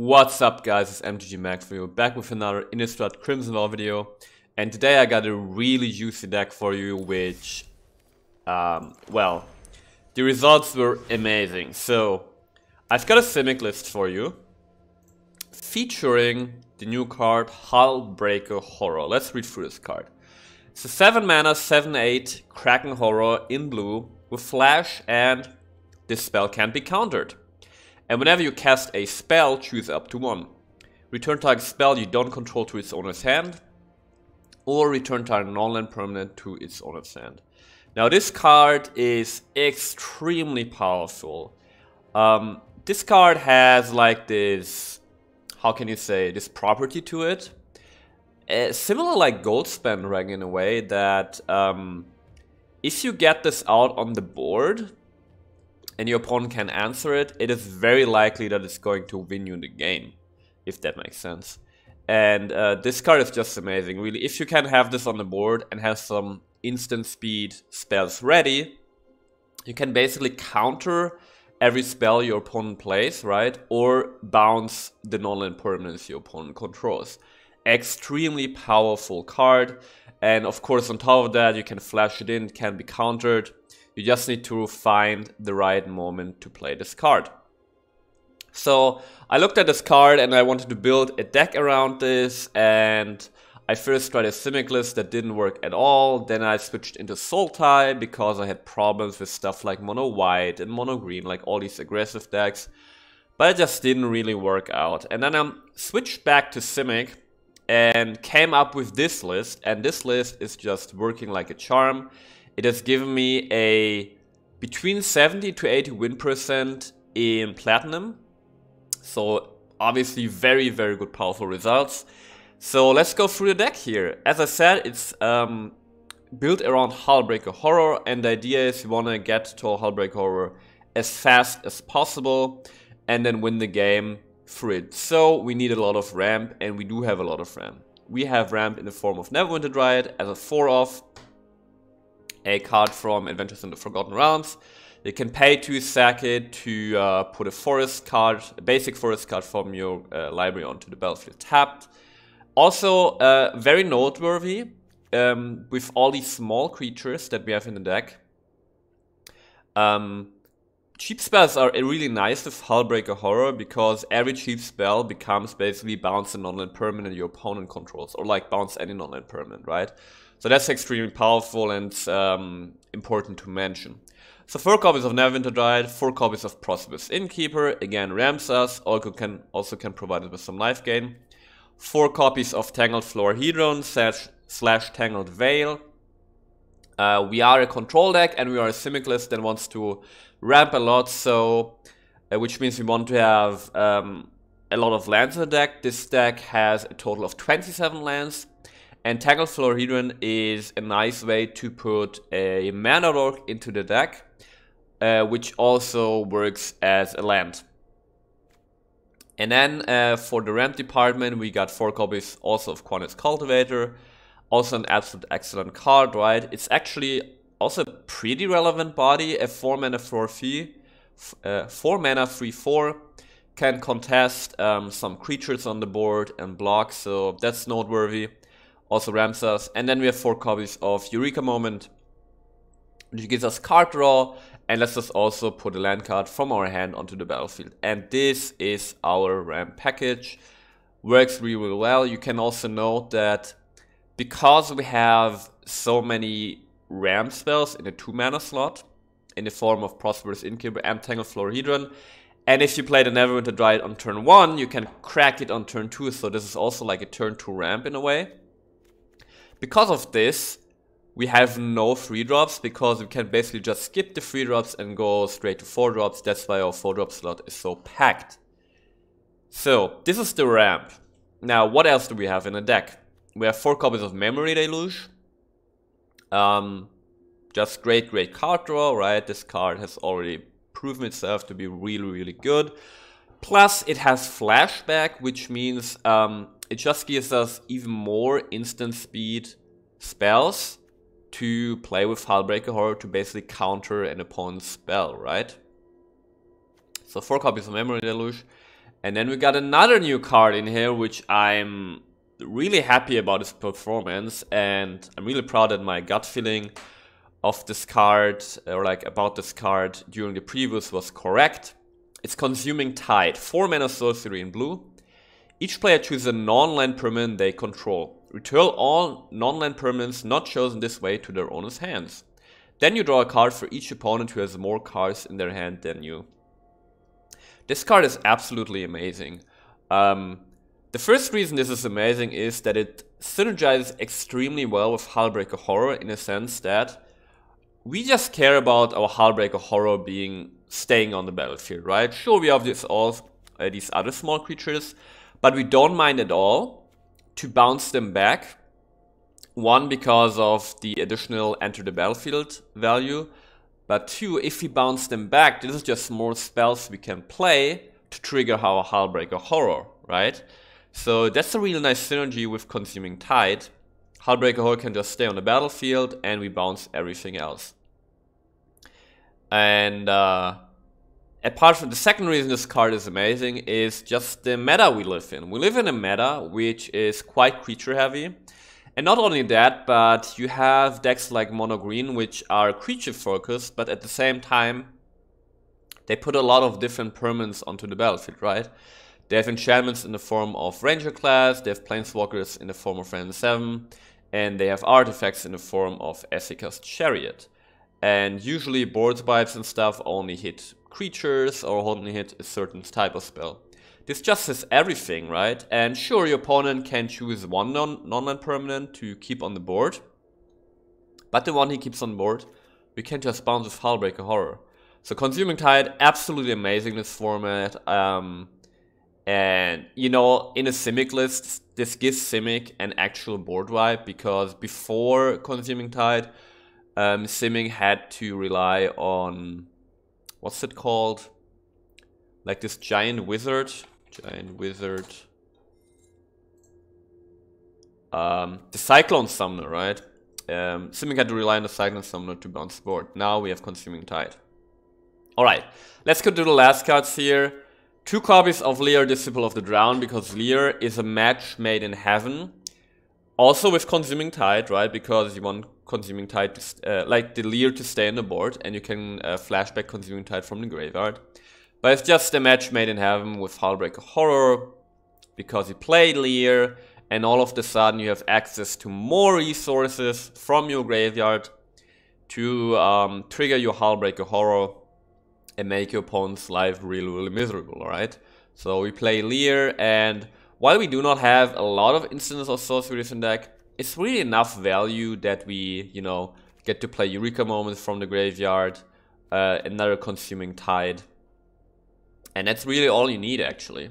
What's up guys, it's MTGMatt for you, back with another Innistrad Crimson Law video. And today I got a really juicy deck for you, which, well, the results were amazing. So, I've got a Simic list for you, featuring the new card Hullbreaker Horror. Let's read through this card. It's a 7 mana, 7/8 Kraken Horror in blue with flash, and this spell can't be countered. And whenever you cast a spell, choose up to 1. Return target spell you don't control to its owner's hand, or return target non-land permanent to its owner's hand. Now this card is extremely powerful. This card has like this, how can you say, this property to it. Similar like Goldspan Rag in a way that if you get this out on the board, and your opponent can answer it, it is very likely that it's going to win you the game, if that makes sense. And this card is just amazing, really. If you can have this on the board and have some instant speed spells ready, you can basically counter every spell your opponent plays, right? Or bounce the non-land permanents your opponent controls. Extremely powerful card, and of course on top of that you can flash it in, it can be countered. You just need to find the right moment to play this card. So I looked at this card and I wanted to build a deck around this, and I first tried a Simic list that didn't work at all. Then I switched into Sultai because I had problems with stuff like mono white and mono green, like all these aggressive decks. But it just didn't really work out. And then I switched back to Simic and came up with this list, and this list is just working like a charm. It has given me a between 70 to 80 win % in Platinum. So obviously very, very good powerful results. So let's go through the deck here. As I said, it's built around Hullbreaker Horror, and the idea is you want to get to Hullbreaker Horror as fast as possible and then win the game through it. So we need a lot of ramp, and we do have a lot of ramp. We have ramp in the form of Neverwinter Dryad as a 4-off. A card from Adventures in the Forgotten Realms. You can pay to sack it to put a forest card, a basic forest card from your library onto the battlefield tapped. Also, very noteworthy with all these small creatures that we have in the deck. Cheap spells are really nice with Hullbreaker Horror because every cheap spell becomes basically bounce a non-land permanent your opponent controls, or like bounce any non-land permanent, right? So that's extremely powerful and important to mention. So 4 copies of Neverwinter Dryad, 4 copies of Prosperous Innkeeper, again ramps us, also can provide us with some life gain. 4 copies of Tangled Florahedron slash Tangled Veil. We are a control deck and we are a Simic list that wants to ramp a lot, so which means we want to have a lot of lands in the deck. This deck has a total of 27 lands. And Tangled Florahedron is a nice way to put a mana rock into the deck, which also works as a land. And then for the ramp department, we got 4 copies also of Quanet's Cultivator, also an absolute excellent card, right? It's actually also a pretty relevant body, a 4 mana 3/4, can contest some creatures on the board and block, so that's noteworthy. Also ramps us. And then we have 4 copies of Eureka Moment, which gives us card draw and lets us also put a land card from our hand onto the battlefield. And this is our ramp package. Works really well. You can also note that because we have so many ramp spells in a 2 mana slot in the form of Prosperous Innkeeper and Tangled Florahedron, and if you play the Neverwinter Dryad on turn 1, you can crack it on turn 2, so this is also like a turn 2 ramp in a way. Because of this, we have no 3-drops because we can basically just skip the 3-drops and go straight to 4-drops. That's why our 4-drop slot is so packed. So, this is the ramp. Now, what else do we have in the deck? We have 4 copies of Memory Deluge. Just great card draw, right? This card has already proven itself to be really, really good. Plus, it has Flashback, which means it just gives us even more instant speed spells to play with Hullbreaker Horror to basically counter an opponent's spell, right? So 4 copies of Memory Deluge. And then we got another new card in here, which I'm really happy about its performance, and I'm really proud that my gut feeling of this card, or like about this card during the previews, was correct. It's Consuming Tide, 4 mana sorcery in blue. Each player chooses a non-land permanent they control. Return all non-land permanents not chosen this way to their owner's hands. Then you draw a card for each opponent who has more cards in their hand than you. This card is absolutely amazing. The first reason this is amazing is that it synergizes extremely well with Hullbreaker Horror, in a sense that we just care about our Hullbreaker Horror staying on the battlefield, right? Sure, we have these other small creatures, but we don't mind at all to bounce them back. One, because of the additional enter the battlefield value, but two, if we bounce them back, this is just more spells we can play to trigger our Hullbreaker Horror, right? So that's a really nice synergy with Consuming Tide. Hullbreaker Horror can just stay on the battlefield and we bounce everything else. And apart from the second reason this card is amazing is just the meta we live in. We live in a meta which is quite creature heavy. And not only that, but you have decks like Mono Green which are creature focused, but at the same time they put a lot of different permanents onto the battlefield, right? They have enchantments in the form of Ranger class, they have Planeswalkers in the form of Random 7, and they have artifacts in the form of Esika's Chariot. And usually board wipes and stuff only hit creatures or only hit a certain type of spell. This just says everything, right? And sure, your opponent can choose one non-land permanent to keep on the board, but the one he keeps on board, we can just bounce with Hullbreaker Horror. So Consuming Tide, absolutely amazing this format. And you know, in a Simic list, this gives Simic an actual board wipe, because before Consuming Tide, Simic had to rely on, what's it called? Like this giant wizard. The Cyclone Summoner, right? Simic had to rely on the Cyclone Summoner to bounce the board. Now we have Consuming Tide. Alright, let's go to the last cards here. 2 copies of Lear, Disciple of the Drowned, because Lear is a match made in heaven. Also with Consuming Tide, right? Because you want Consuming Tide to like the Lear to stay on the board, and you can flashback Consuming Tide from the graveyard. But it's just a match made in heaven with Hullbreaker Horror, because you play Lear, and all of a sudden you have access to more resources from your graveyard to trigger your Hullbreaker Horror and make your opponent's life really, really miserable, alright? So we play Lear, and while we do not have a lot of instances of sorceries in deck, it's really enough value that we, you know, get to play Eureka Moments from the graveyard, another Consuming Tide. And that's really all you need, actually.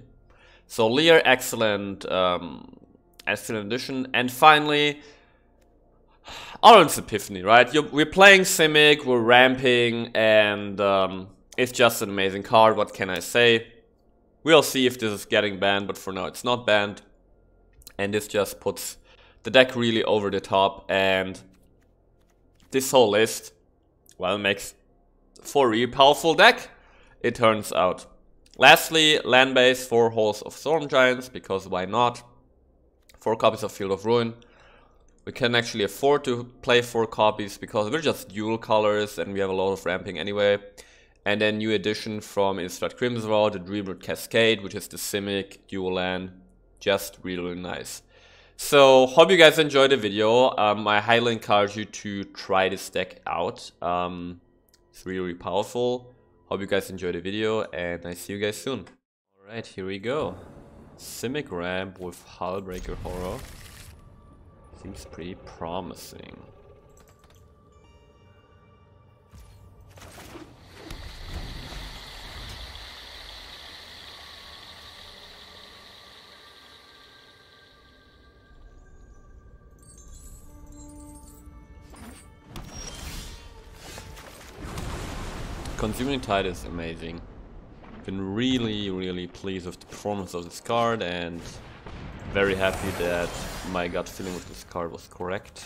So Lear, excellent, excellent addition. And finally, Orange Epiphany, right? We're playing Simic, we're ramping, and it's just an amazing card. What can I say? We'll see if this is getting banned, but for now it's not banned. And this just puts the deck really over the top, and this whole list, well, makes for a really powerful deck, it turns out. Lastly, land base, 4 Halls of Storm Giants, because why not? 4 copies of Field of Ruin. We can actually afford to play 4 copies because we're just dual colors and we have a lot of ramping anyway. And then new addition from Innistrad Crimson, the Dreamroot Cascade, which is the Simic dual land. Just really, really nice. So, hope you guys enjoyed the video. I highly encourage you to try this deck out. It's really, really powerful. Hope you guys enjoyed the video, and I see you guys soon. Alright, here we go. Simic ramp with Hullbreaker Horror. Seems pretty promising. Consuming Tide is amazing. Been really, really pleased with the performance of this card, and very happy that my gut feeling with this card was correct.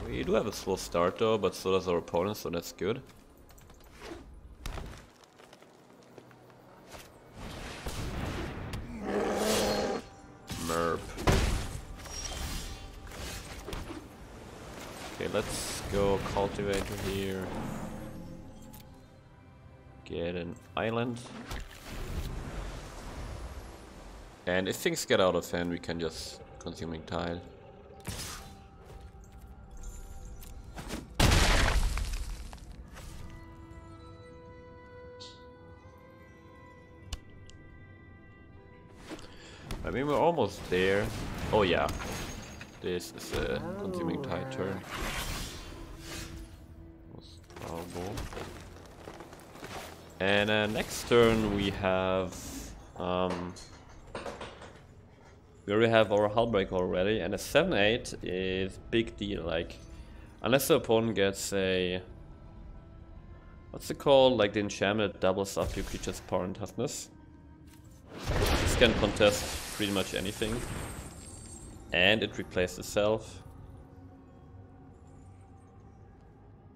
We do have a slow start though, but so does our opponent, so that's good. let's go cultivator here. Get an island. And if things get out of hand, we can just consuming tide. I mean, we're almost there. Oh yeah, this is a consuming tide turn. Most probable. And next turn we have we already have our Hullbreaker already, and a 7/8 is big deal. Like, unless the opponent gets a, what's it called? Like the enchantment that doubles up your creature's power and toughness. This can contest pretty much anything, and it replaces itself.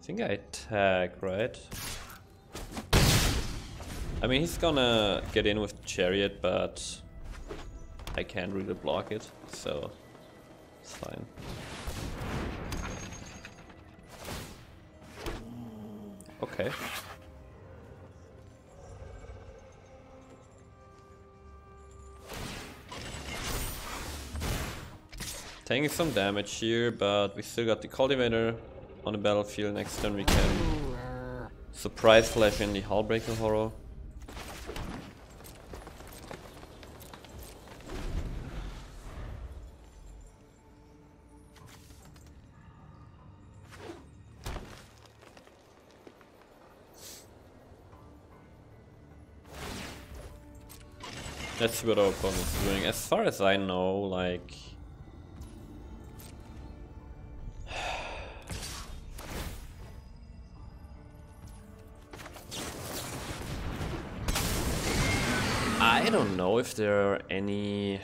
I think I attack, right? I mean, he's gonna get in with Chariot, but I can't really block it, so it's fine. Okay. Taking some damage here, but we still got the cultivator on the battlefield. Next turn we can surprise flash in the Hullbreaker Horror. That's what our opponent's doing. As far as I know, like, I don't know if there are any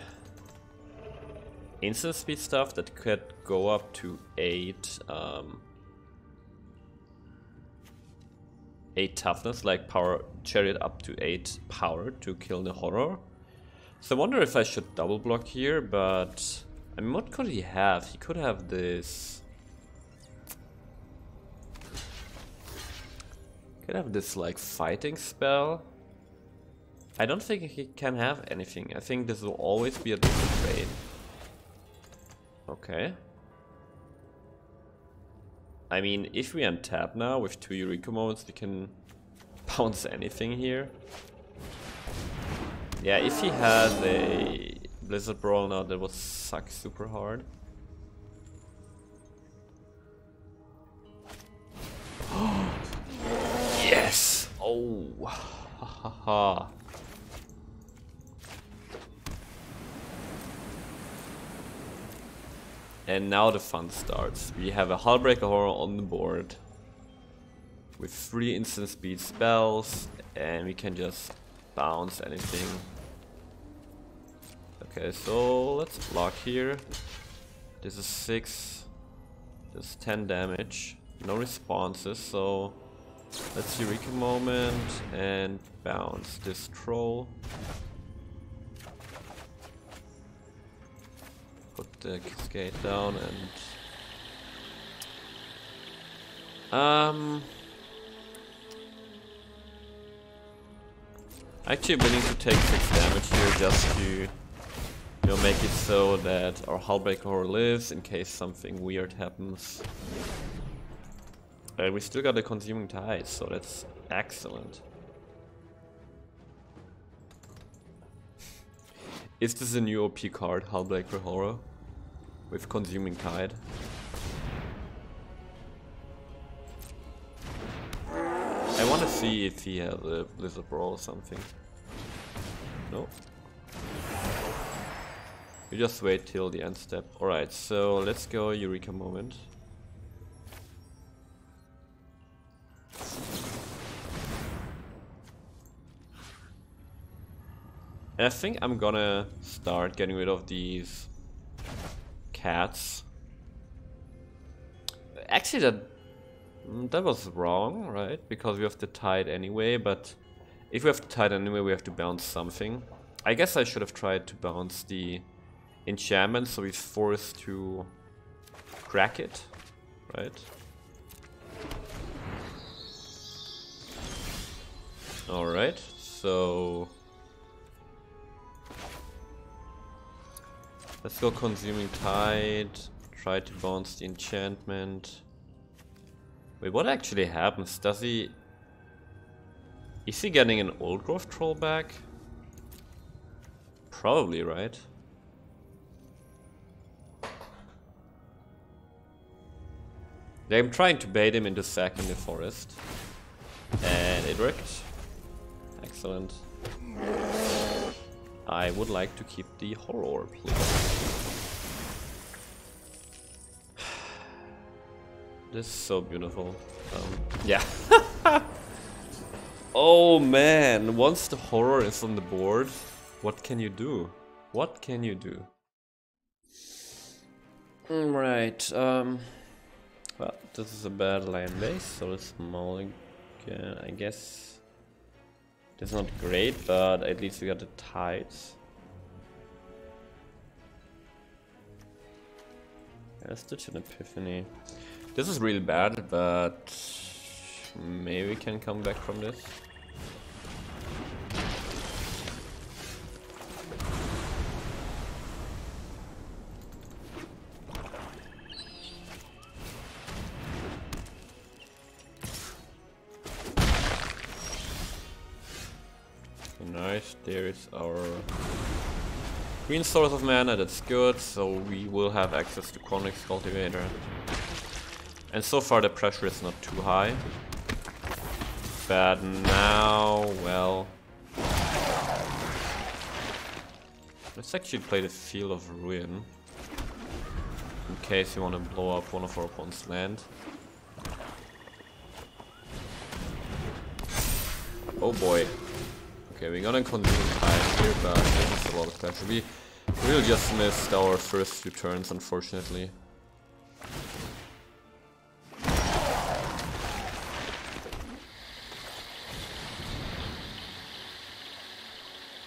instant speed stuff that could go up to 8 toughness, like power Chariot up to 8 power to kill the horror. So I wonder if I should double block here, but I mean, what could he have? He could have this. Could have this like fighting spell. I don't think he can have anything. I think this will always be a different trade. Okay. I mean, if we untap now with 2 Eureka moments, we can bounce anything here. Yeah, if he has a Blizzard Brawl now, that would suck super hard. Yes! Oh! Ha ha ha. And now the fun starts. We have a Hullbreaker Horror on the board with 3 instant speed spells, and we can just bounce anything. Okay, so let's block here. This is 6. This is 10 damage. No responses, so let's Eureka Moment and bounce this troll. Put the cascade down and actually willing to take 6 damage here just to, you know, make it so that our Hullbreaker Horror lives in case something weird happens. We still got the Consuming Tide, so that's excellent. Is this a new OP card, Hullbreaker Horror, with Consuming Tide? I want to see if he has a Blizzard Brawl or something. No. We just wait till the end step. Alright, so let's go Eureka Moment. And I think I'm gonna start getting rid of these cats. Actually, that was wrong, right? Because we have the tide anyway, but if we have the tide anyway, we have to bounce something. I guess I should have tried to bounce the enchantment, so he's forced to crack it, right? Alright, so let's go Consuming Tide, try to bounce the enchantment. Wait, what actually happens? Does he... Is he getting an Old Growth Troll back? Probably, right? Yeah, I'm trying to bait him into sacking the forest. And it worked. Excellent. I would like to keep the horror, please. This is so beautiful. Yeah. Oh man, once the horror is on the board, what can you do? What can you do? Right, well, this is a bad land base, so it's mulligan, I guess. It's not great, but at least we got the tides. Let's ditch an Epiphany. This is really bad, but maybe we can come back from this. Nice, there is our green source of mana, that's good, so we will have access to Chronix Cultivator. And so far the pressure is not too high. But now, well... Let's actually play the Field of Ruin. In case you want to blow up one of our opponent's land. Oh boy. Okay, we're gonna consume time here, but this is a lot of pressure. We really just missed our first few turns, unfortunately.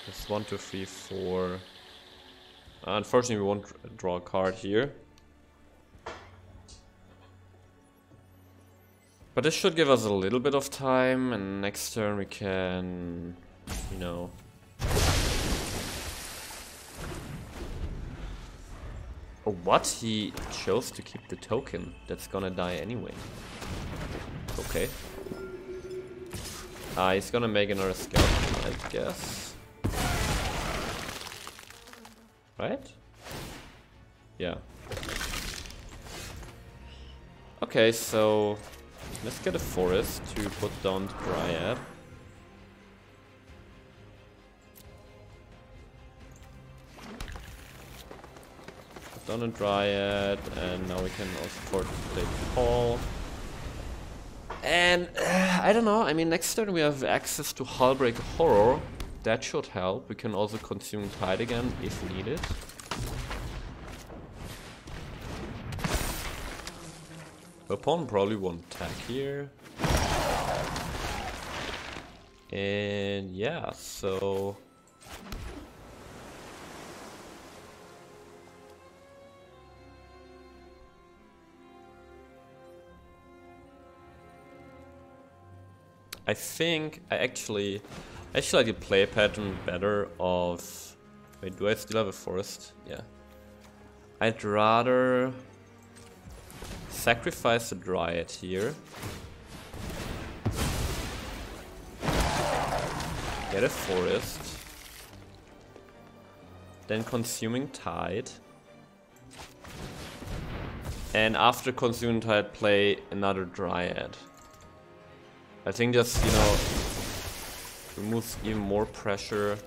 It's 1, 2, 3, 4. Unfortunately, we won't draw a card here. But this should give us a little bit of time, and next turn we can, you know... Oh, what? He chose to keep the token. That's gonna die anyway. Okay. He's gonna make another skeleton, I guess. Right? Yeah. Okay, so... let's get a forest to put down the Dryad. Put down a Dryad, and now we can also afford to play Paul. And I don't know, I mean, next turn we have access to Hullbreaker Horror. That should help. We can also consume Tide again if needed. Opponent probably won't attack here. And yeah, so... I think I actually like the play pattern better of... Wait, do I still have a forest? Yeah. I'd rather sacrifice the Dryad here. Get a forest. Then Consuming Tide. And after Consuming Tide, play another Dryad. I think just, you know, removes even more pressure.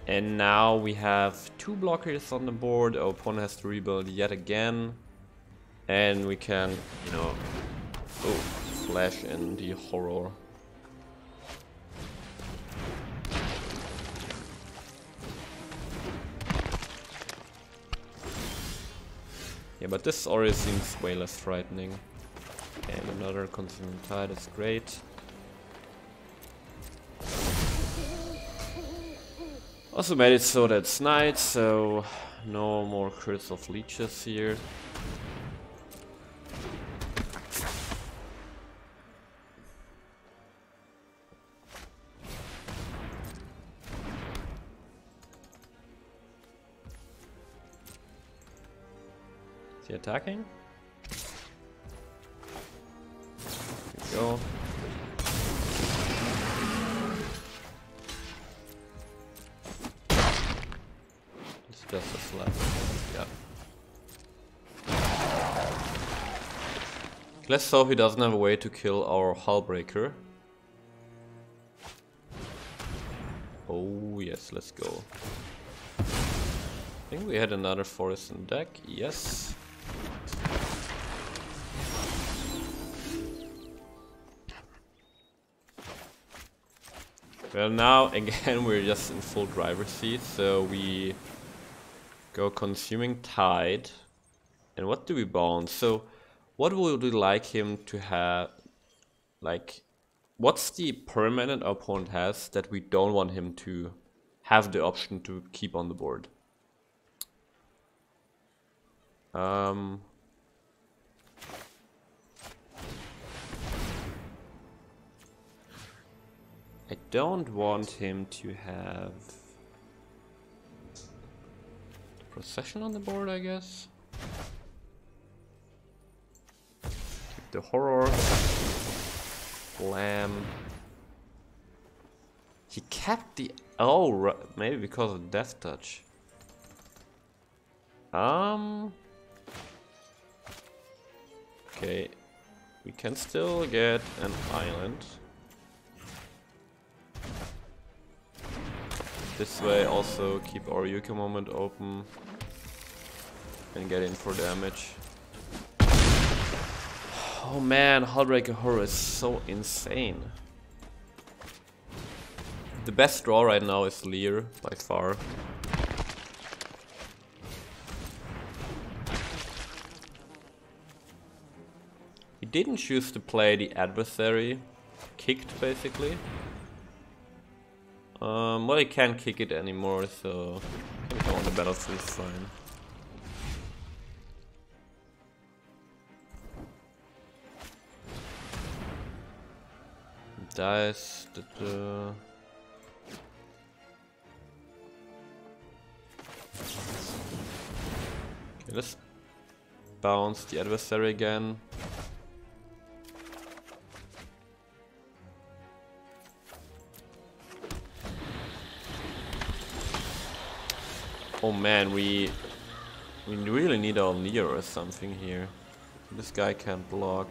And now we have 2 blockers on the board. Our opponent has to rebuild yet again. And we can, you know, flash in the horror. Yeah, but this already seems way less frightening. And another Consuming Tide is great. Also made it so that it's night, so no more crits of leeches here. Is he attacking? Here we go. It's just a slap. Yeah. Let's hope he doesn't have a way to kill our Hullbreaker. Oh yes, let's go. I think we had another forest in deck. Yes. Well, now again we're just in full driver's seat, so we go Consuming Tide. And what do we bounce? So what would we like him to have? Like, what's the permanent our opponent has that we don't want him to have the option to keep on the board? I don't want him to have Procession on the board, I guess. Keep the Horror. Lamb. He kept the... Oh, maybe because of Death Touch. Okay. We can still get an island. This way also keep our Yuka moment open and get in for damage. Oh man, Hullbreaker Horror is so insane. The best draw right now is Lear, by far. He didn't choose to play the adversary. Kicked, basically. Well, he can't kick it anymore, so I can go on the battlefield fine. Dice. Okay, let's bounce the adversary again. Oh man, we really need our Lear or something here. This guy can't block.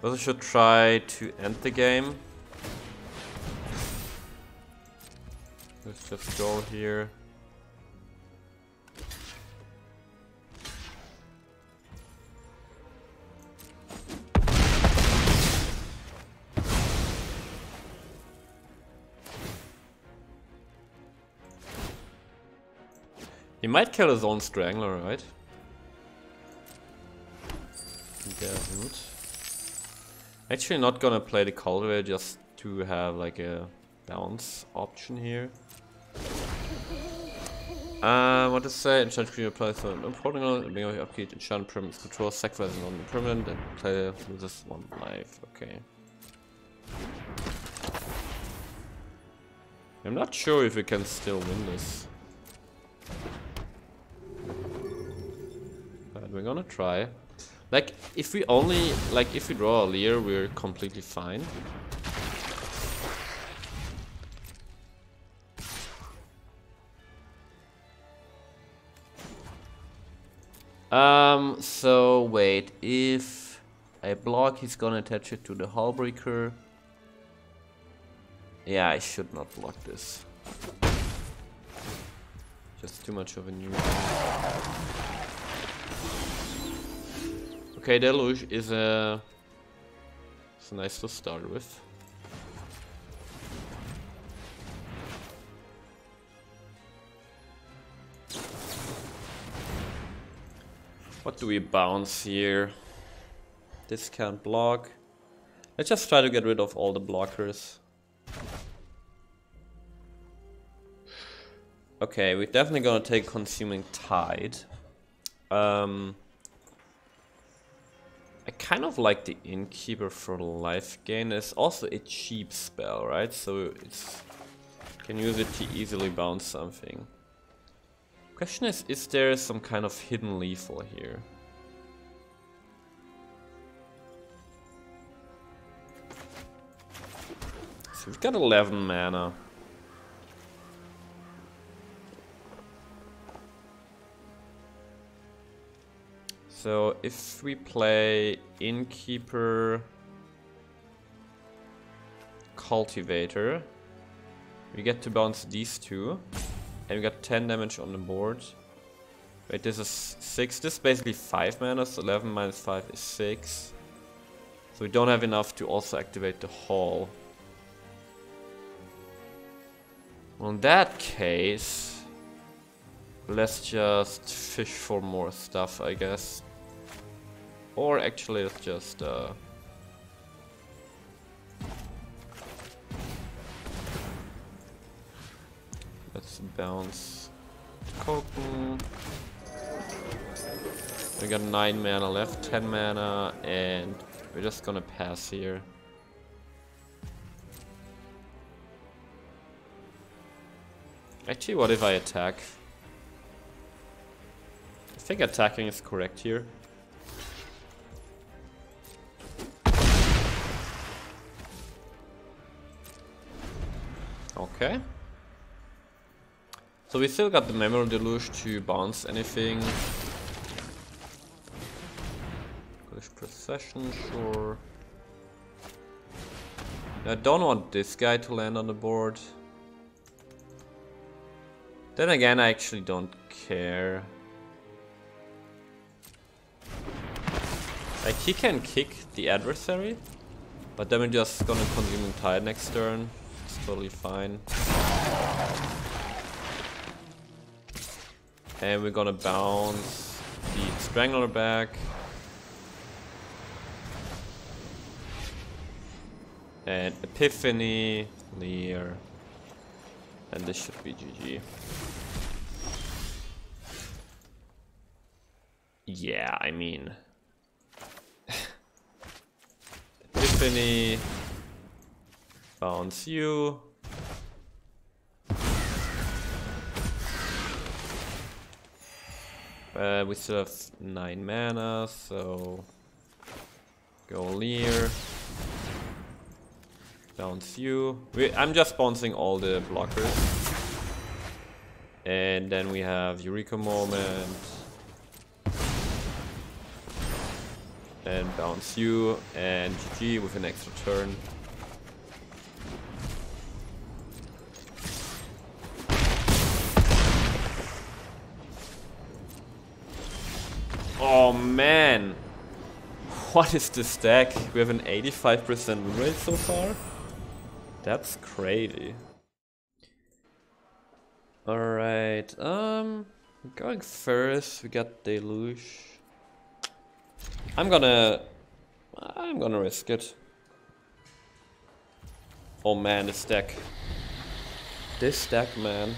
Also should try to end the game. Let's just go here. He might kill his own Strangler, right? Doesn't. Actually not gonna play the Cultivator just to have like a bounce option here. What to say? Enchant creature applies to an important being of upkeep, enchant permanent control, sacrifice non permanent, and player loses 1 life. Okay. I'm not sure if we can still win this. But we're gonna try. Like, if we only, like, if we draw a Lear, we're completely fine. So wait, if I block, he's gonna attach it to the Hullbreaker. Yeah, I should not block this. Just too much of a new. Okay, Deluge is it's nice to start with. What do we bounce here? This can't block. Let's just try to get rid of all the blockers. Okay, we're definitely gonna take Consuming Tide. I kind of like the Innkeeper for life gain. It's also a cheap spell, right? So it's can use it to easily bounce something. Question is there some kind of hidden lethal here? So we've got 11 mana. So if we play Innkeeper, Cultivator, we get to bounce these two, and we got 10 damage on the board. Wait, this is 6. This is basically 5 mana, so 11 minus 5 is 6. So we don't have enough to also activate the Hall. Well, in that case, let's just fish for more stuff, I guess. Or actually, let's just let's bounce Token. We got 9 mana left, 10 mana, and we're just gonna pass here. Actually, what if I attack? I think attacking is correct here. Okay. So we still got the Memory Deluge to bounce anything. Ghoulish Procession, sure. I don't want this guy to land on the board. Then again, I actually don't care. Like, he can kick the adversary, but then we're just gonna Consuming Tide next turn. It's totally fine. And we're gonna bounce the Strangler back. And Epiphany, Leer. And this should be GG. Yeah, I mean... Epiphany... Bounce you. We still have 9 mana, so... Go Leer. Bounce you. I'm just bouncing all the blockers. And then we have Eureka Moment. And bounce you. And GG with an extra turn. Oh man! What is this deck? We have an 85% win rate so far? That's crazy. Alright, going first, we got Deluge. I'm gonna risk it. Oh man, this deck. This deck, man.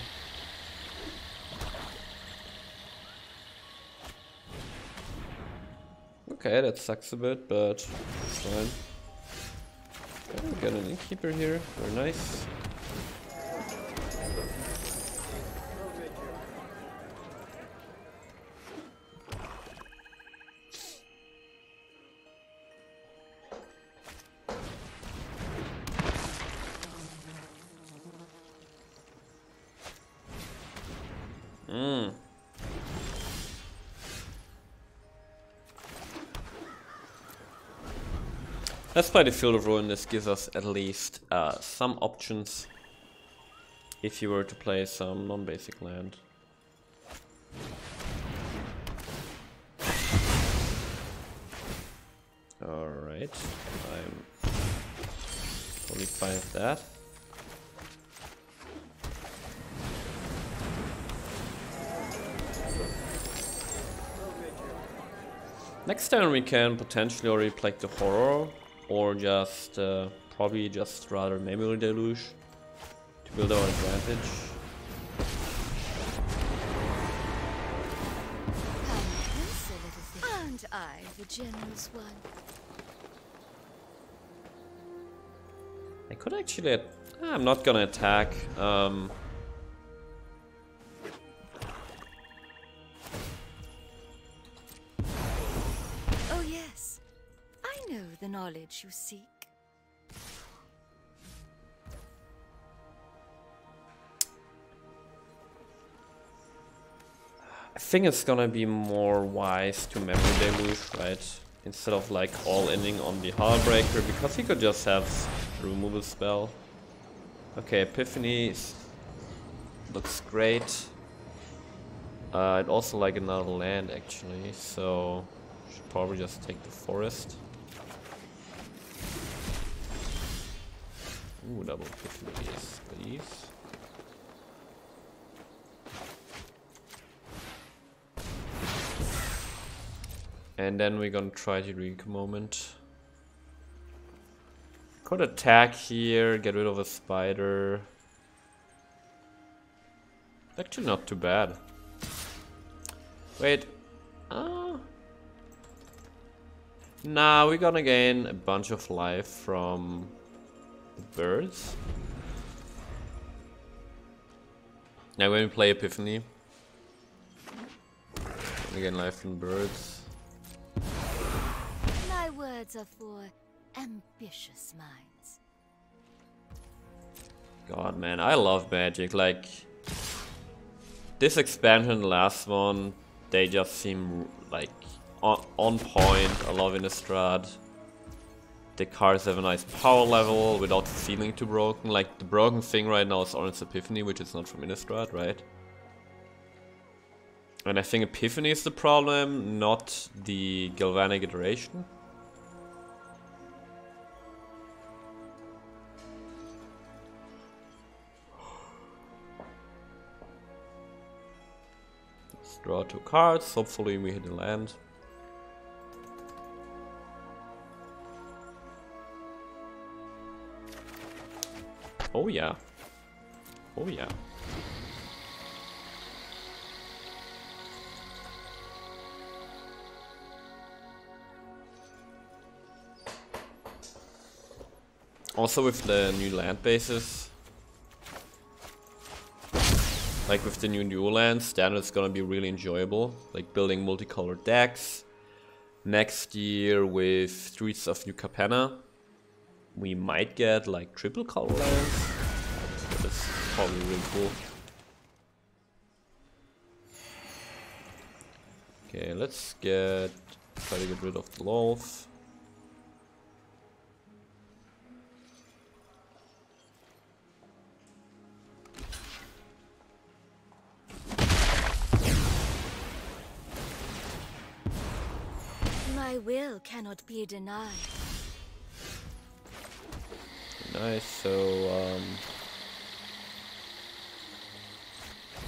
Okay, that sucks a bit, but it's fine. Okay, we got an Innkeeper here, very nice. Let's play the Field of Ruin. This gives us at least some options if you were to play some non-basic land. Alright, I'm totally fine with that. Next turn we can potentially already play the Horror, or just probably just rather Memory Deluge to build our advantage. I the generous one? I could actually... I'm not gonna attack. Oh yes, I know the knowledge you seek. I think it's gonna be more wise to Memory Deluge, right? Instead of like all-inning on the Hullbreaker, because he could just have a removal spell. Okay, Epiphany looks great. I'd also like another land actually, so should probably just take the forest. Ooh, double Epiphany, yes, please. And then we're gonna try the Eureka Moment. Could attack here, get rid of a spider. Actually not too bad. Wait. Nah, we're gonna gain a bunch of life from the birds. Now when we play Epiphany, we gain life from birds. My words are for ambitious minds. God, man, I love Magic. Like, this expansion, the last one, they just seem like on point. I love Innistrad. The cards have a nice power level without feeling too broken. Like, the broken thing right now is Orange Epiphany, which is not from Innistrad, right? And I think Epiphany is the problem, not the Galvanic Iteration. Let's draw 2 cards, hopefully we hit a land. Oh yeah. Oh yeah. Also with the new land bases, like with the new dual lands, Standard is gonna be really enjoyable. Like building multicolored decks. Next year with Streets of New Capenna, we might get like triple color lands. That's probably really cool. Okay, let's try to get rid of the Lolth. My will cannot be denied. Nice, so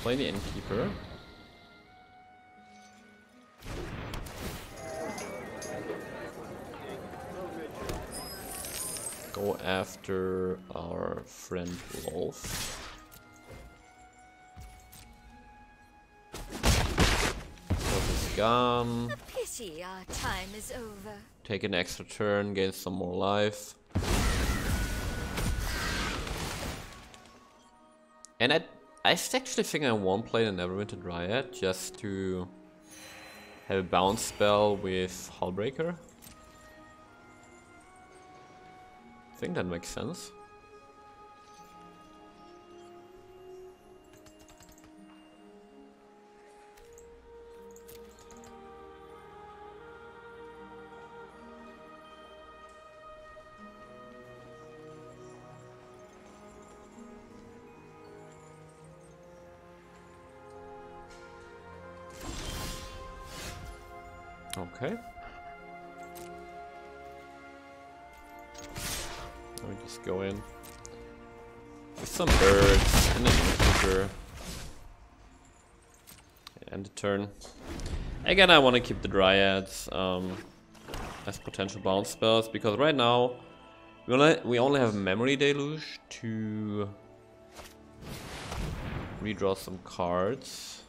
play the Innkeeper. Go after our friend Lolth. Gone. A pity our time is over. Take an extra turn, gain some more life. And I actually think I won't play the Neverwinter Dryad just to have a bounce spell with Hullbreaker. I think that makes sense. Okay. Let me just go in with some birds and an Innkeeper. And a turn. Again, I want to keep the Dryads as potential bounce spells because right now we only have Memory Deluge to redraw some cards.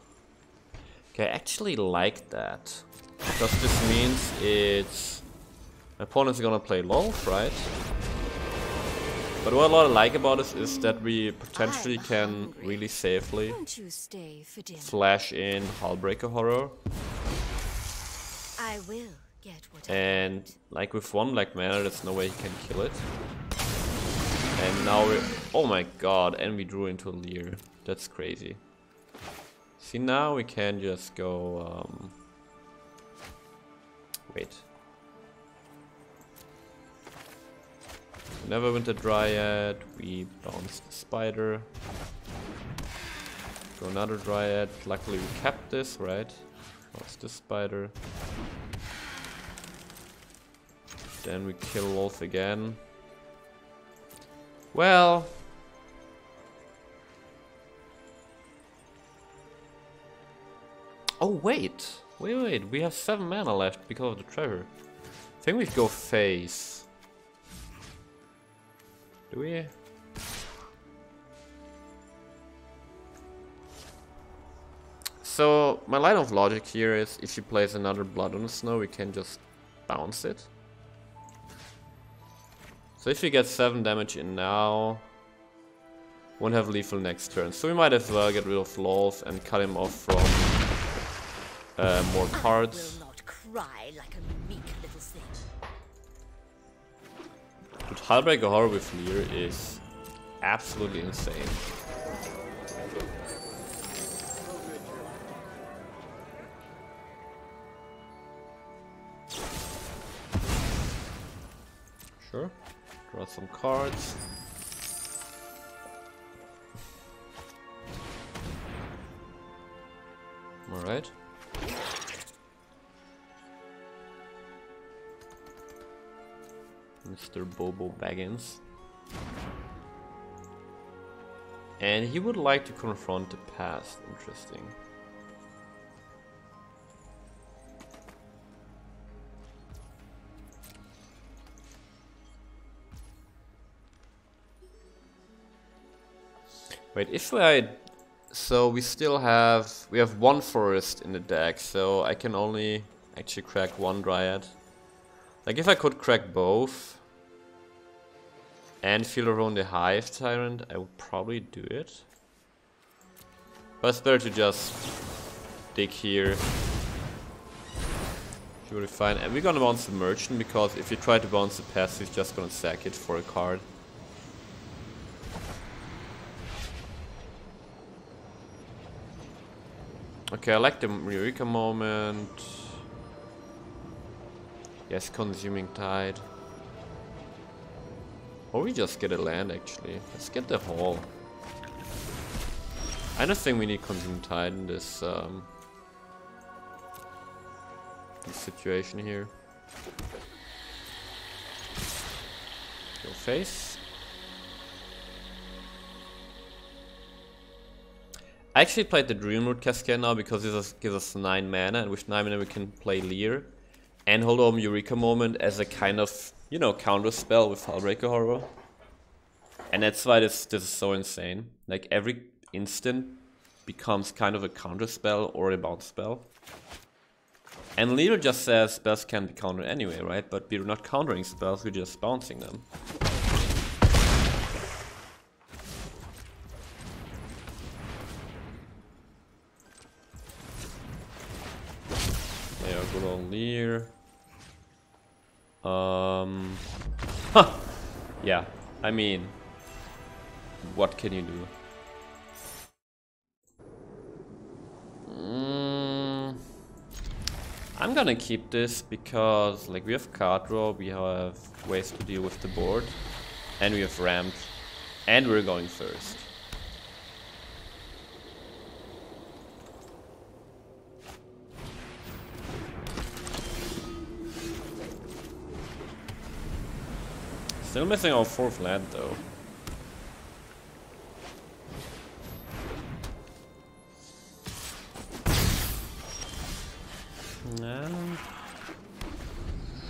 Okay, I actually like that. Because this means it's... My opponent's gonna play Lolf, right? But what I like about this is that we potentially can really safely flash in Hullbreaker Horror. I will get what and like with one black mana, there's no way he can kill it. And now we... Oh my god, and we drew into a Leer. That's crazy. See, now we can just go... Wait. Never went the Dryad, we bounced the Spider. Go another Dryad, luckily we kept this, right? Lost the Spider. Then we kill Wolf again. Well... Oh wait! Wait, we have 7 mana left because of the treasure. I think we go face. Do we? So, my line of logic here is if she plays another Blood on the Snow, we can just bounce it. So if we get 7 damage in now, won't have lethal next turn. So we might as well get rid of Lolf and cut him off from more cards. I will not cry like a meek little thing. But Hullbreaker Horror with Leer is absolutely insane. Sure. Draw some cards. Alright. Mr. Bobo Baggins. And he would like to confront the past. Interesting. Wait, if I... So we still have... We have 1 forest in the deck, so I can only actually crack 1 Dryad. Like if I could crack both and field around the Hive Tyrant, I would probably do it. But it's better to just dig here. Should be fine. And we're gonna bounce the Merchant because if you try to bounce the passive, he's just gonna sack it for a card. Okay, I like the Eureka moment. Yes, Consuming Tide. Or we just get a land actually. Let's get the Hall. I don't think we need Consuming Tide in this situation here. Go face. I actually played the Dreamroot Cascade now because it gives us 9 mana, and with 9 mana we can play Leer and hold on Eureka Moment as a kind of, you know, counter spell with Hullbreaker Horror. And that's why this is so insane. Like every instant becomes kind of a counter spell or a bounce spell. And Leer just says spells can be countered anyway, right? But we're not countering spells, we're just bouncing them. Yeah, good old Leer. Yeah, I mean, what can you do? I'm gonna keep this because, like, we have card draw, we have ways to deal with the board, and we have ramp, and we're going first. Still missing our 4th land though.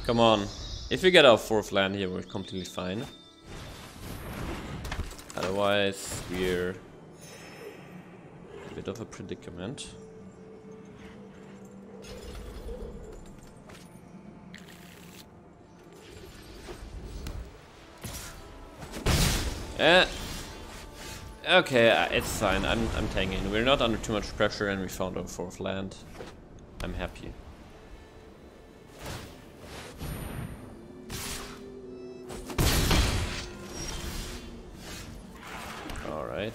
Come on. If we get our 4th land here, we're completely fine. Otherwise, we're a bit of a predicament. Okay, it's fine. I'm tanking. We're not under too much pressure, and we found our 4th land. I'm happy. All right.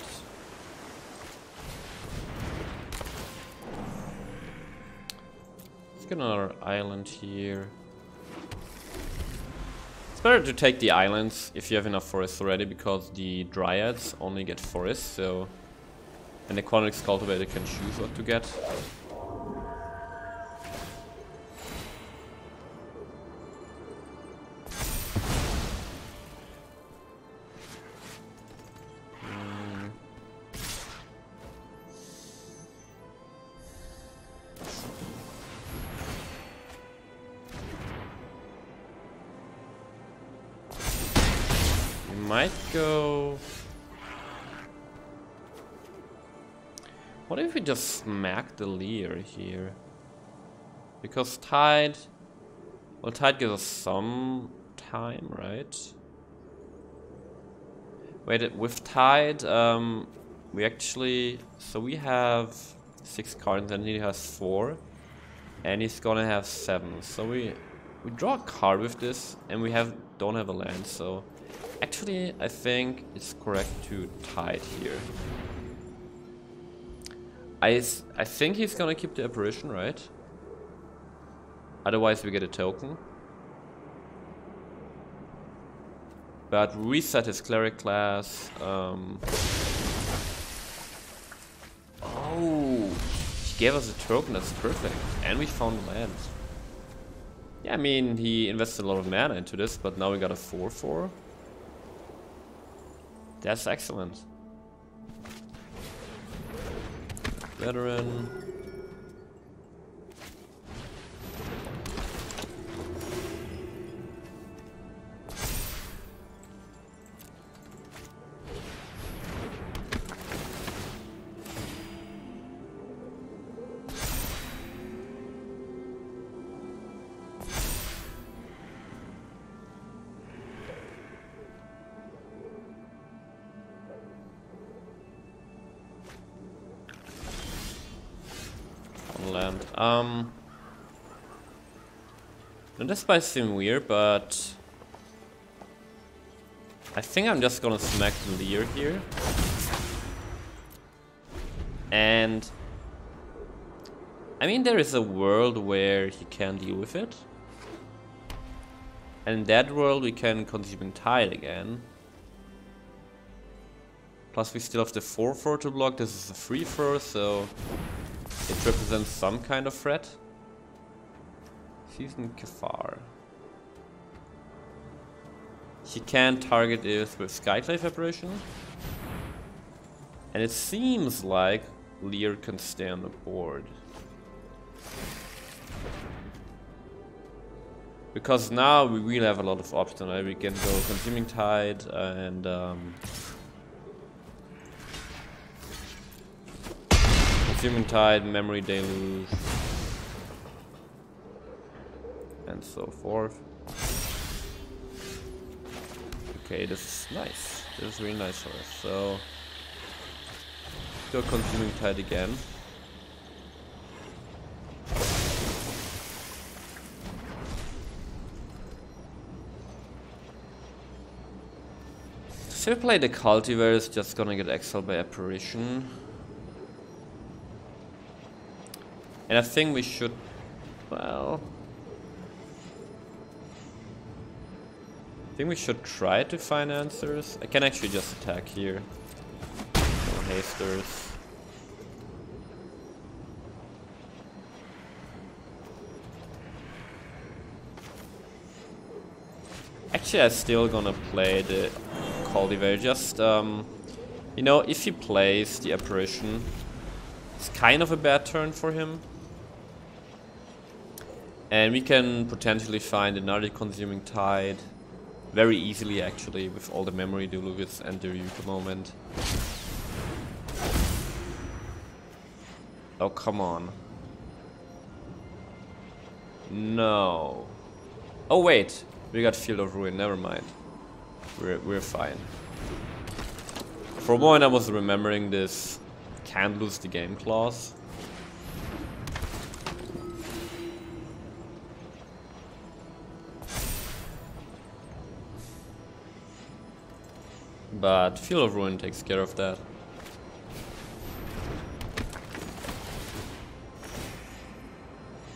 Let's get another island here. It's better to take the islands if you have enough forests already, because the dryads only get forests, so... And the Quantrix cultivator can choose what to get. Might go... What if we just smack the Leer here? Because Tide... Well, Tide gives us some time, right? Wait, with Tide, we actually... So we have 6 cards and he has 4. And he's gonna have 7. So we draw a card with this and we don't have a land, so... Actually, I think it's correct to Tide here. I think he's gonna keep the apparition, right? Otherwise we get a token. But reset his cleric class. Oh, he gave us a token, that's perfect. And we found land. Yeah, I mean, he invested a lot of mana into this, but now we got a 4/4. That's excellent. Veteran. Land. And this might seem weird, but I think I'm just gonna smack the Leer here. And I mean, there is a world where he can deal with it. And in that world we can Consuming Tide again. Plus we still have the 4/4 to block. This is a 3/4, so it represents some kind of threat. Seasoned Kefar. He can target it with Skyclave Apparition. And it seems like Leer can stay on the board. Because now we really have a lot of options, right? We can go Consuming Tide and Consuming Tide, Memory Deluge, and so forth. Okay, this is nice. This is really nice for us. So, go Consuming Tide again. So we play the Cultivator, is just gonna get exiled by Apparition. And I think we should, well... I think we should try to find answers. I can actually just attack here. No hasters. Actually, I'm still gonna play the Cultivator. Just, you know, if he plays the Apparition, it's kind of a bad turn for him. And we can potentially find another Consuming Tide very easily, actually, with all the Memory Deluges and the Ryuka moment. Oh, come on. No. Oh, wait. We got Field of Ruin, never mind. We're fine. For a moment I was remembering this can't lose the game clause. But Field of Ruin takes care of that.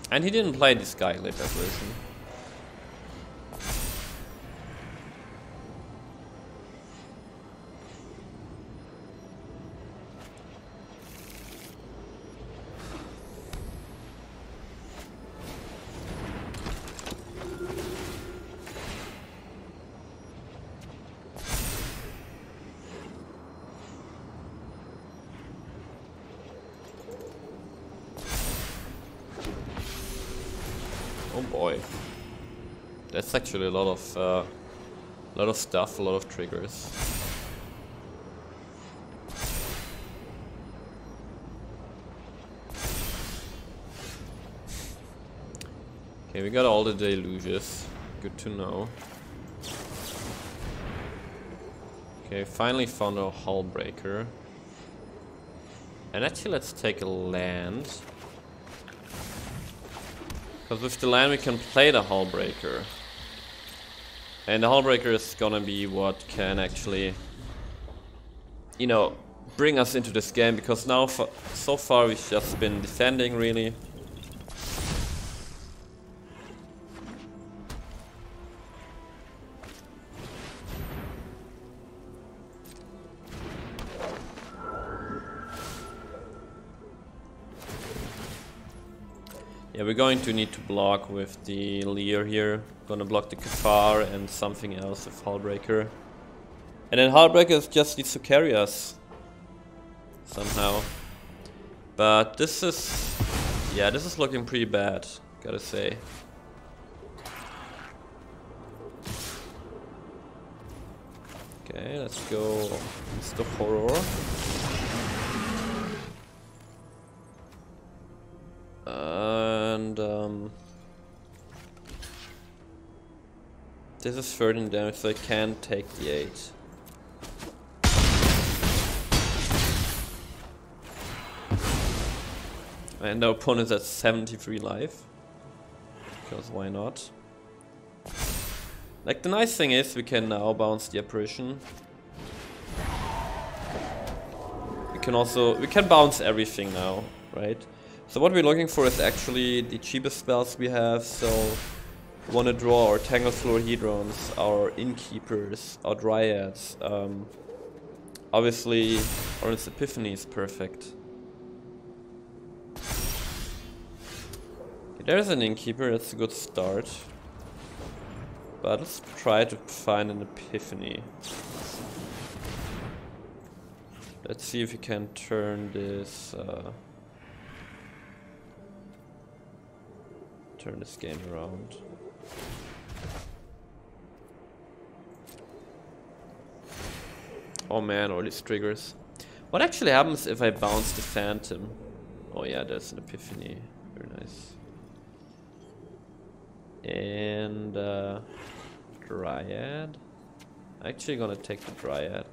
And he didn't play the Skyclipper version. Oh boy, that's actually a lot of stuff, a lot of triggers. Okay, we got all the deluges. Good to know. Okay, finally found a Hullbreaker. And actually, let's take a land. Because with the land we can play the Hullbreaker. And the Hullbreaker is gonna be what can actually, you know, bring us into this game. Because now, so far, we've just been defending, really. Yeah, we're going to need to block with the Lear here. Gonna block the Kafar and something else with Hullbreaker. And then Hullbreaker just needs to carry us somehow. But this is, yeah, this is looking pretty bad, gotta say. Okay, let's go Mr. Horror. And this is 13 damage, so I can't take the 8. And the opponent's at 73 life. Because why not? Like, the nice thing is we can now bounce the Apparition. We can bounce everything now, right? So what we're looking for is actually the cheapest spells we have. So we want to draw our Tangleflorhedrons, our Innkeepers, our Dryads. Obviously, Orange Epiphany is perfect. Okay, there's an Innkeeper, that's a good start. But let's try to find an Epiphany. Let's see if we can turn this game around. Oh man, all these triggers. What actually happens if I bounce the Phantom? Oh yeah, there's an Epiphany. Very nice. And Dryad. Actually gonna take the Dryad.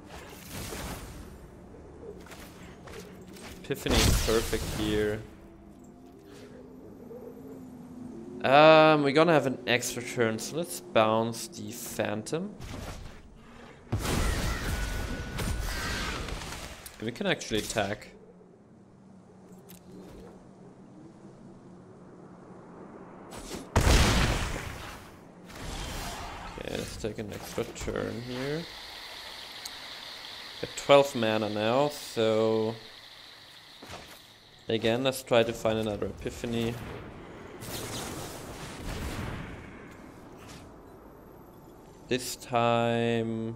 Epiphany is perfect here. We're gonna have an extra turn, so let's bounce the Phantom. And we can actually attack. Okay, let's take an extra turn here. Got 12 mana now, so again, let's try to find another Epiphany. This time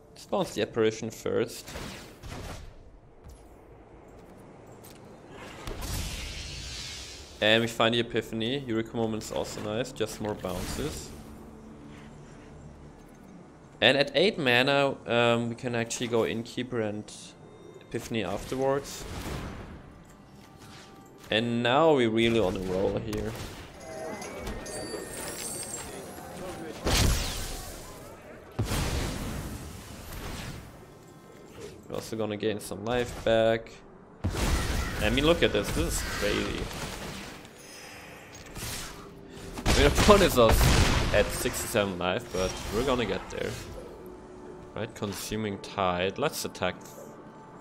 let's bounce the Apparition first. And we find the Epiphany. Eureka Moment is also nice, just more bounces. And at 8 mana we can actually go Innkeeper and Epiphany afterwards. And now we're really on a roll here. also gonna gain some life back. I mean, look at this. This is crazy. I mean, opponent is at 67 life, but we're gonna get there. Right, consuming tide. Let's attack.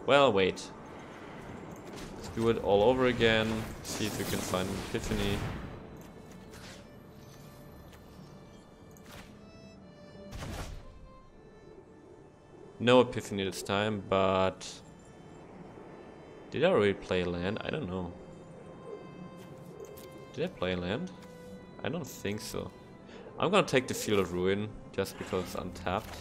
Well, wait. Let's do it all over again. See if we can find an epiphany. No epiphany this time, but did I already play land? I don't know. Did I play land? I don't think so. I'm gonna take the Field of Ruin just because it's untapped.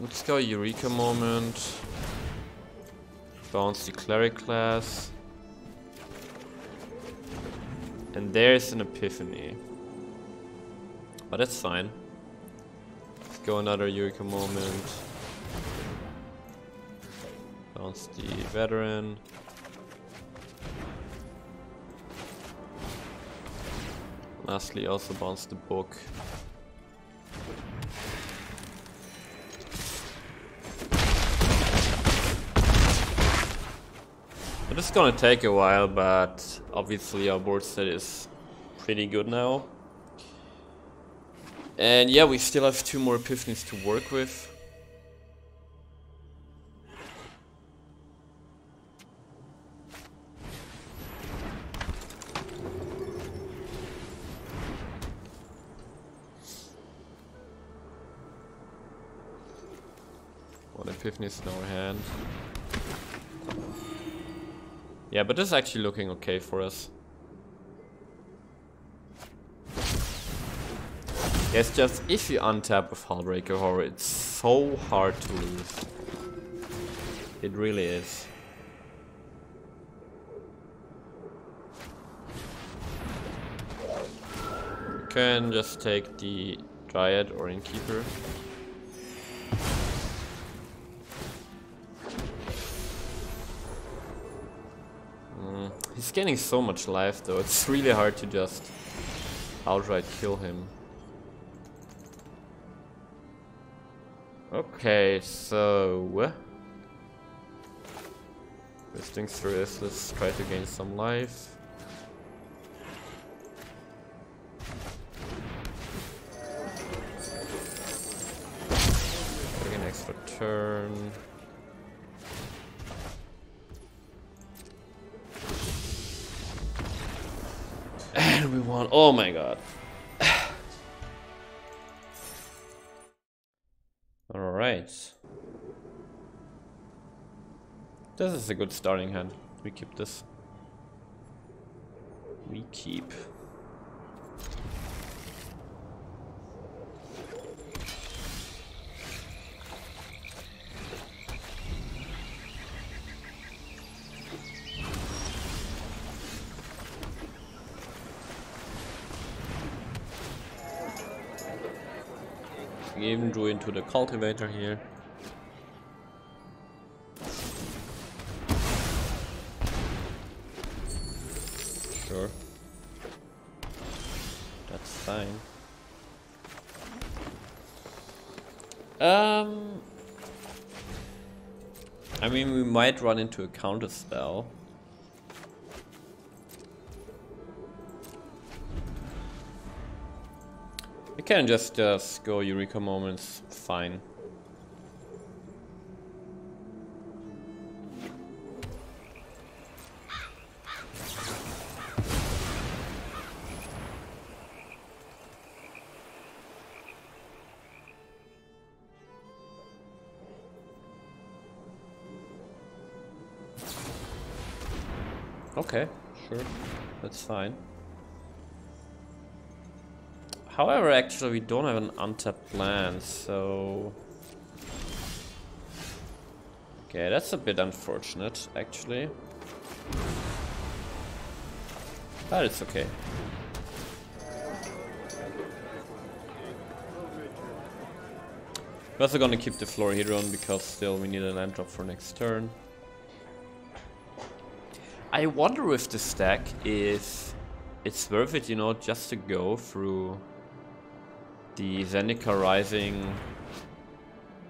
Let's go Eureka Moment. Bounce the Cleric class. And there's an epiphany. But that's fine. Let's go another Eureka Moment. Bounce the Veteran. Lastly, also bounce the book. It's gonna take a while, but obviously our board set is pretty good now. And yeah, we still have 2 more epiphanies to work with. One epiphany is in our hand. Yeah, but this is actually looking okay for us. Yeah, it's just if you untap with Hullbreaker Horror, it's so hard to lose. It really is. You can just take the Dryad or Innkeeper. He's gaining so much life though, it's really hard to just outright kill him. Okay, so first things first, let's try to gain some life. Take an extra turn. And we won. Oh my god. Alright. This is a good starting hand. We keep this. We keep. We even drew into the cultivator here. Sure. That's fine. I mean, we might run into a counter spell. We can just go Eureka Moments, fine. Okay, sure, that's fine. However, actually, we don't have an untapped land, so... Okay, that's a bit unfortunate, actually. But it's okay. We're also gonna keep the Florahedron because still we need a land drop for next turn. I wonder if the stack is... It's worth it, you know, just to go through the Zendikar Rising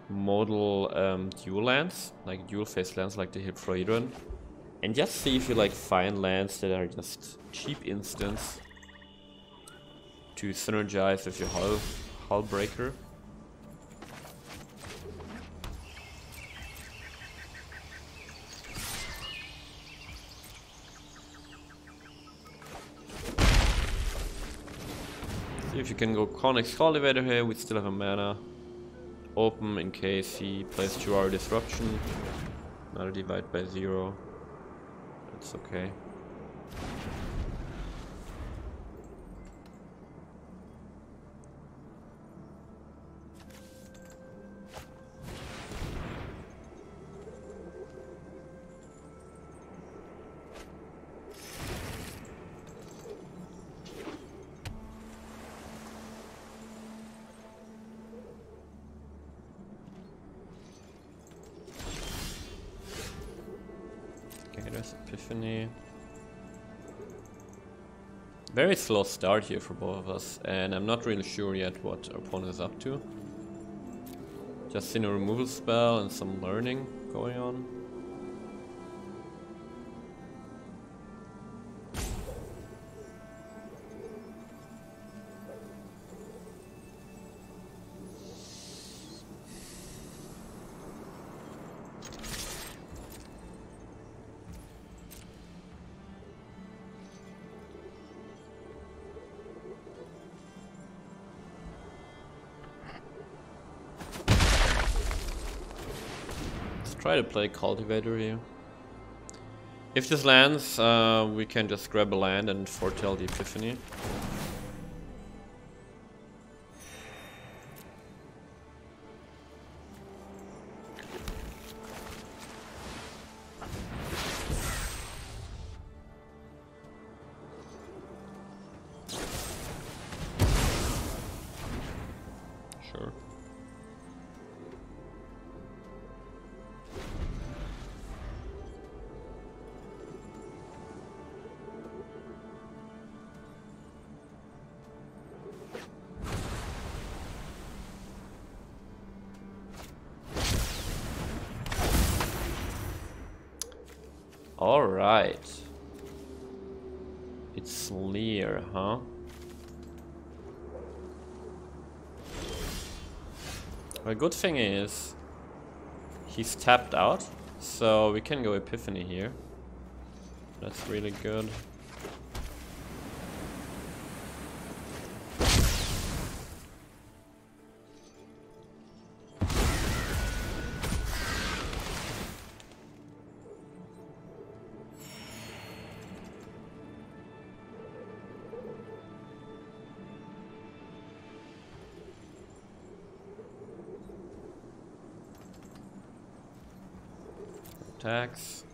modal dual lands, like dual face lands like the Hydron, and just see if you like find lands that are just cheap instants to synergize with your Hullbreaker. See if you can go Connix Cultivator here. We still have a mana open in case he plays 2-hour Disruption. Another divide by 0. That's okay. Okay, there's Epiphany. Very slow start here for both of us, and I'm not really sure yet what our opponent is up to. Just seen a removal spell and some learning going on. Try to play Cultivator here. If this lands, we can just grab a land and foretell the Epiphany. Sure. All right. It's Lear, huh? The good thing is he's tapped out, so we can go Epiphany here. That's really good. Attacks.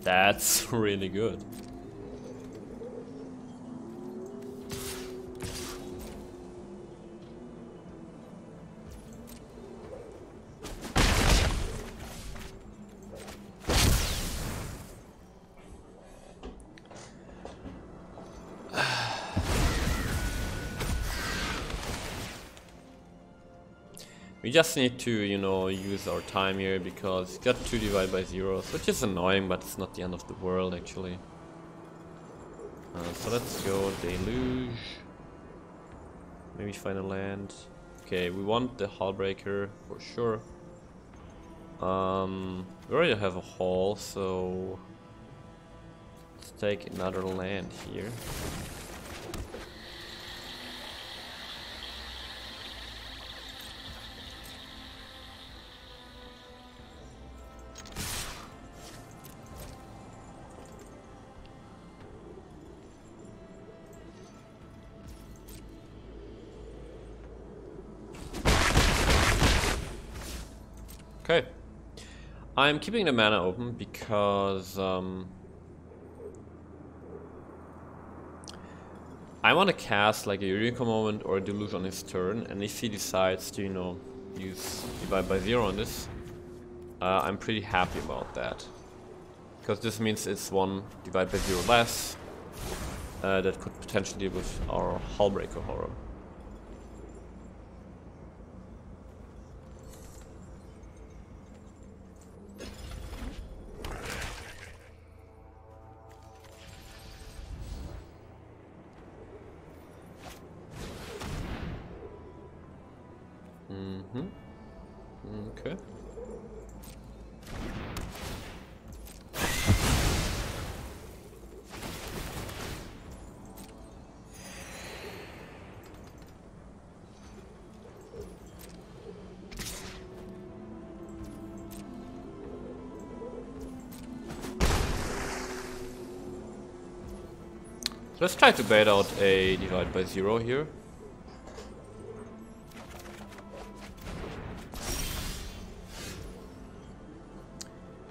That's really good. We just need to, you know, use our time here because it's got 2 divide by 0s, which is annoying, but it's not the end of the world actually. So let's go Deluge. Maybe find a land. Okay, we want the Hullbreaker for sure. We already have a Hall, so let's take another land here. Okay, I'm keeping the mana open because I want to cast like a Eureka Moment or a Deluge on his turn, and if he decides to, you know, use divide by 0 on this, I'm pretty happy about that. Because this means it's 1 divide by 0 less, that could potentially deal with our Hullbreaker horror. Okay. Let's try to bait out a divide by 0 here.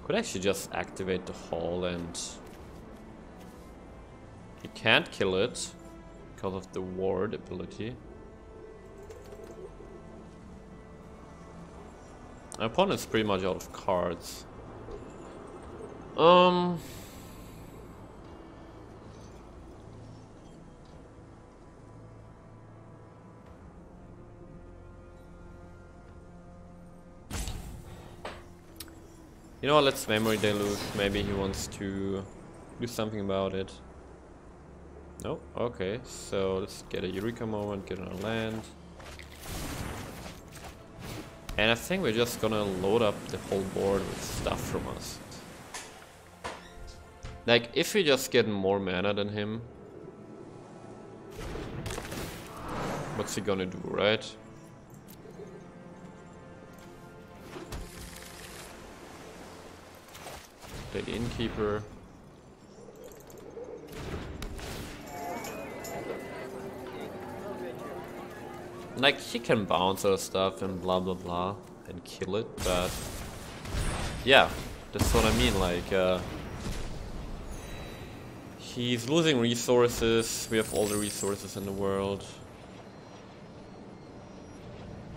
Could actually just activate the Hall and he can't kill it because of the ward ability. My opponent's pretty much out of cards. You know what, let's Memory Deluge. Maybe he wants to do something about it. No? Okay, so let's get a Eureka moment, get on a land. And I think we're just gonna load up the whole board with stuff from us. Like, if we just get more mana than him, what's he gonna do, right? The Innkeeper. Like, he can bounce our stuff and blah blah blah and kill it, but yeah, that's what I mean. Like, he's losing resources. We have all the resources in the world.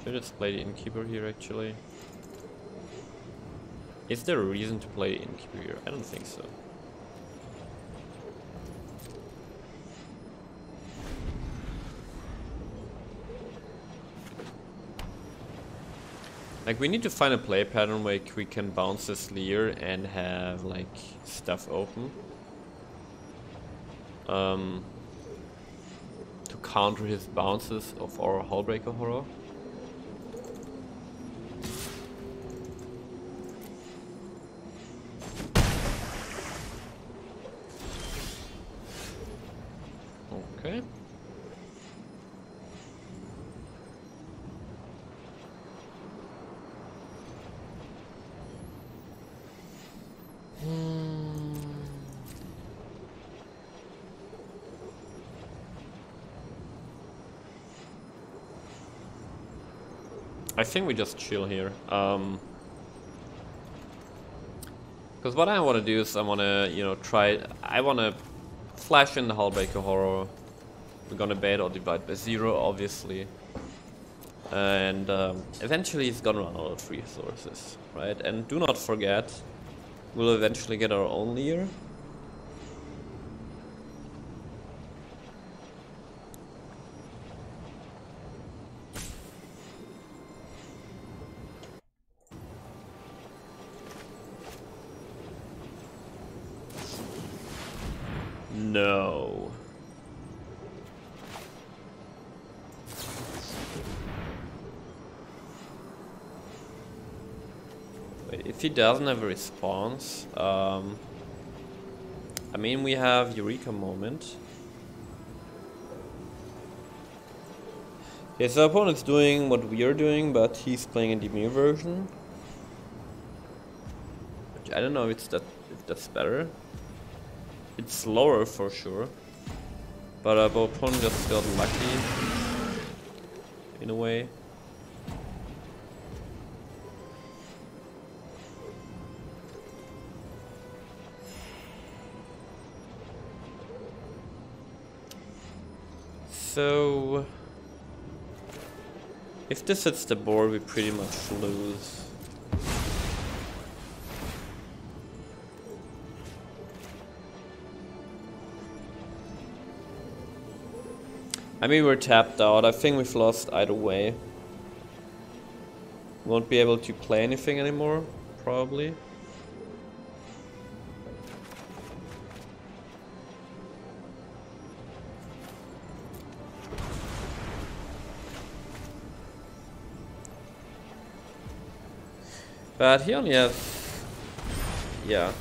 Should I just play the Innkeeper here actually? Is there a reason to play Innkeeper here? I don't think so. Like, we need to find a play pattern where we can bounce this Leer and have, like, stuff open. To counter his bounces of our Hullbreaker horror. Okay. I think we just chill here. Because what I want to do is I want to, you know, I want to flash in the Hullbreaker horror. We're gonna bait or divide by 0, obviously. And eventually he's gonna run out of resources, right? And do not forget, we'll eventually get our own Leer. No. Wait, if he doesn't have a response, I mean, we have Eureka moment. Okay, so our opponent's doing what we are doing, but he's playing a Dimir version. Which I don't know if that's better. It's slower for sure, but our opponent just got lucky in a way. So if this hits the board, we pretty much lose. I mean, we're tapped out. I think we've lost either way. Won't be able to play anything anymore, probably. But he only has... yeah.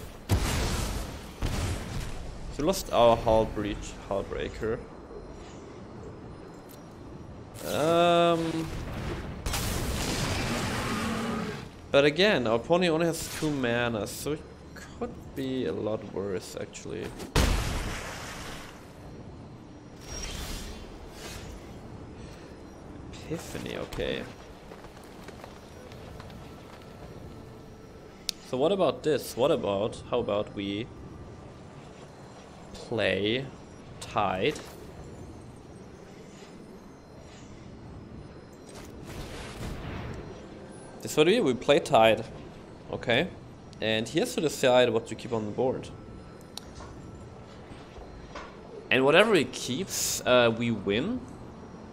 So we lost our Hullbreaker. But again, our opponent only has 2 mana, so it could be a lot worse actually. Epiphany, okay. So what about this? How about we play Tide? This is what we play Tide, okay? And he has to decide what to keep on the board. And whatever he keeps, we win,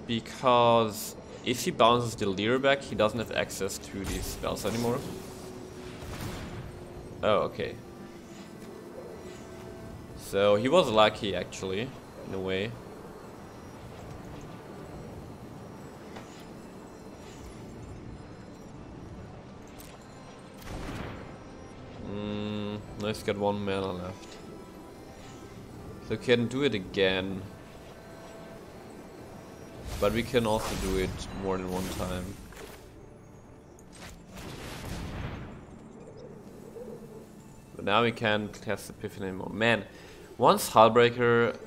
because if he bounces the leader back, he doesn't have access to these spells anymore. Oh, okay. So he was lucky, actually, in a way. Now he's got 1 mana left. So we can do it again. But we can also do it more than 1 time. But now we can't cast Epiphany anymore. Man, once Hullbreaker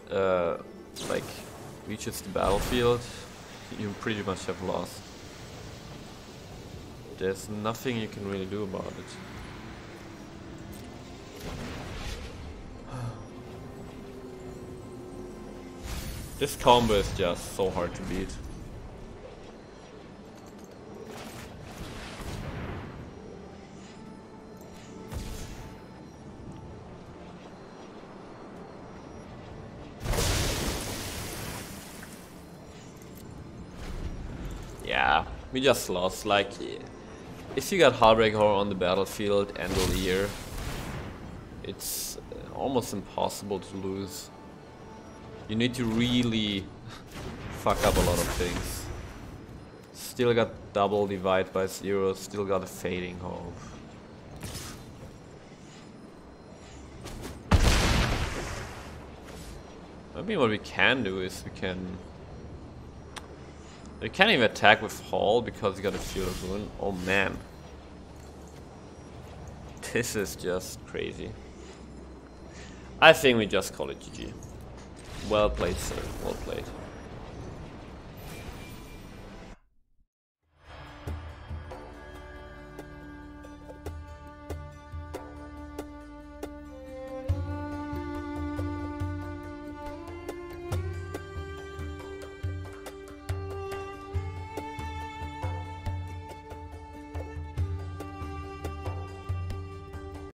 like reaches the battlefield, you pretty much have lost. There's nothing you can really do about it. This combo is just so hard to beat. Yeah, we just lost. Like, if you got Hullbreaker on the battlefield and a Leer, it's almost impossible to lose. You need to really fuck up a lot of things. Still got double divide by 0, still got a fading hope. I mean, what we can do is we can't even attack with Hall because he got a Field of Ruin. Oh man. This is just crazy. I think we just call it GG. Well played, sir. Well played.